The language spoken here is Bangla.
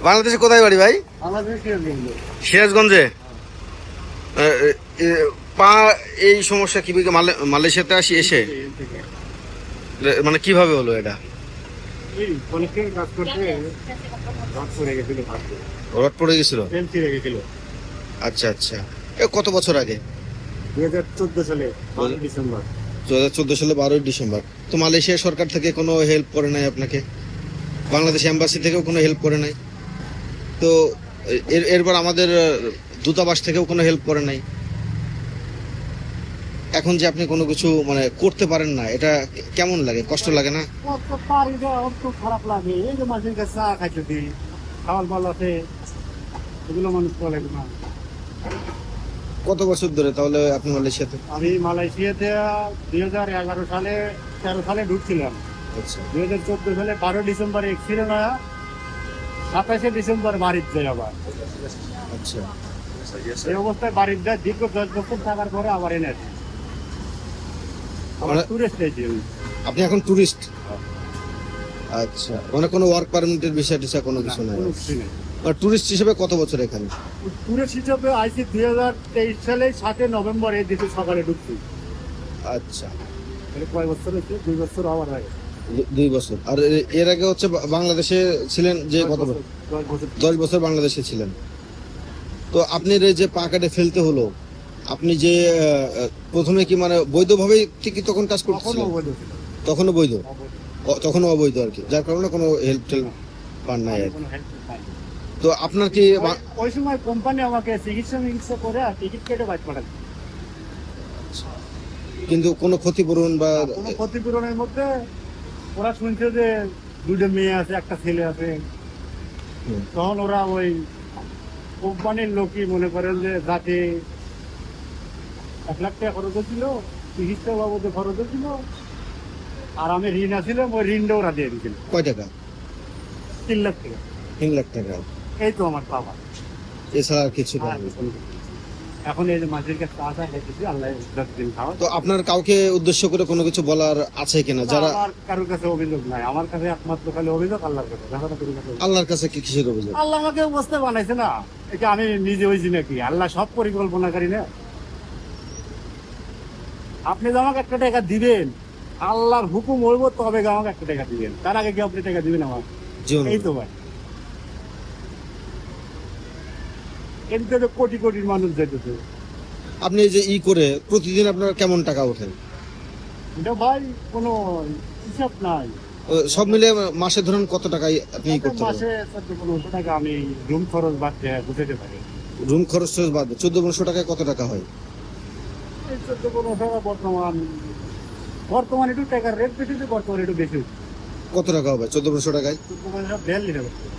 বাংলাদেশে কোথায় বাড়ি ভাই? সিরাজগঞ্জে। পা এই সমস্যা কিভাবে মালয়েশিয়াতে আসি এসে মানে কিভাবে হলো এটা? রড পড়ে গেছিল। আচ্ছা আচ্ছা, কত বছর আগে? 2014 সালে 12 ডিসেম্বর। 2014 সালে 12 ডিসেম্বর। তো মালয়েশিয়া সরকার থেকে কোনো হেল্প করে নাই আপনাকে? বাংলাদেশ এম্বাসি থেকেও কোনো হেল্প করে নাই? তো এরপর আমাদের দূতাবাস থেকেও কোনো হেল্প করে নাই? এখন যে আপনি কোনো কিছু মানে করতে পারেন না, এটা কেমন লাগে? কষ্ট লাগে না? খারাপ লাগে। এই যে মাঝে চা খাইতে দিই, খাওয়ার বলাতে এগুলো মানুষ বলে না। কত বছর ধরে তাহলে আপনি মালয়েশিয়াতে? আমি মালয়েশিয়াতে 2011 সালে 13 সালে ঢুকছিলাম। আচ্ছা 2014 সালে 12 ডিসেম্বর ছিল না, 27 ডিসেম্বর বাড়িতে যাই আবার। আচ্ছা, এই অবস্থায় বাড়িতে যাই, দীর্ঘ 10 বছর থাকার পরে আবার এনে আসি। টুরিস্ট হয়েছি। আপনি এখন টুরিস্ট? আচ্ছা, মানে কোনো ওয়ার্ক পারমিটের বিষয় টিসা কোনো কিছু নাই? টুরিস্ট হিসেবে কত বছর এখানে? টুরিস্ট হিসেবে আইসি 2023 সালে 7 নভেম্বর এই দেশে সকালে ঢুকছি। আচ্ছা, কয় বছর হচ্ছে? 2 বছর হওয়ার আগে। 2 বছর। আর এর আগে হচ্ছে বাংলাদেশে ছিলেন যে কত বছর? 10 বছর বাংলাদেশে ছিলেন। তো আপনি যে পা কাটে ফেলতে হলো, আপনি যে প্রথমে কি মানে বৈধভাবেই ঠিকই তখন কাজ করতেছিলেন? তখনও বৈধ? তখনও অবৈধ আর কি, যার কারণে কোনো হেল্প টেল্প পান নাই আর কি। তো আপনার কি ওই সময় কোম্পানি আমাকে চিকিৎসা করে আর টিকিট কেটে বাইক পাঠাচ্ছে, কিন্তু কোনো ক্ষতিপূরণ বা কোনো ক্ষতিপূরণের মধ্যে ওরা শুনছে যে 2টা মেয়ে আছে, একটা ছেলে আছে। তখন ওরা ওই কোম্পানির লোকই মনে করেন যে যাতে 1 লাখ টাকা খরচ হচ্ছিল, চিকিৎসা বাবদে খরচ হচ্ছিল, আর আমি ঋণ আছিলাম, ওই ঋণটা ওরা দিয়ে দিয়েছিল। কয় টাকা? 3 লাখ টাকা। 3 লাখ টাকা। এই তো আমার পাওয়া, এছাড়া আর কিছু না। এখন এই যে মাঝের কাছে আসা খাইতেছি, আল্লাহ দিন খাওয়া। তো আপনার কাউকে উদ্দেশ্য করে কোনো কিছু বলার আছে কিনা? যারা আমার কারোর কাছে অভিযোগ নাই, আমার কাছে একমাত্র খালি অভিযোগ আল্লাহর কাছে। আল্লাহর কাছে কি কিসের অভিযোগ? আল্লাহ আমাকে অবস্থা বানাইছে না, এটা আমি নিজে হয়েছি নাকি? আল্লাহ সব পরিকল্পনাকারী না। আপনি যে আমাকে 1 টাকা দিবেন, আল্লাহর হুকুম হইব তবে আমাকে 1 টাকা দিবেন, তার আগে কি আপনি টাকা দিবেন আমার? এই তো ভাই, এদিকে তো কোটি কোটি মানুষ যেতেছে। আপনি যে করে প্রতিদিন আপনার কেমন টাকা ওঠেন? এটা ভাই কোনো হিসাব নাই। সব মিলে মাসে ধরুন কত টাকাই আপনি করতে পারেন? মাসে 1400 টাকা আমি রুম খরচ বাদ দিয়ে বুঝাতে পারি। রুম খরচ বাদ 1400 টাকায় কত টাকা হয়? এই 1400 টাকা বর্তমান একটু টাকার রেট বেশি, বর্তমানে একটু বেশি। কত টাকা হবে 1400 টাকায়? 42 টাকা।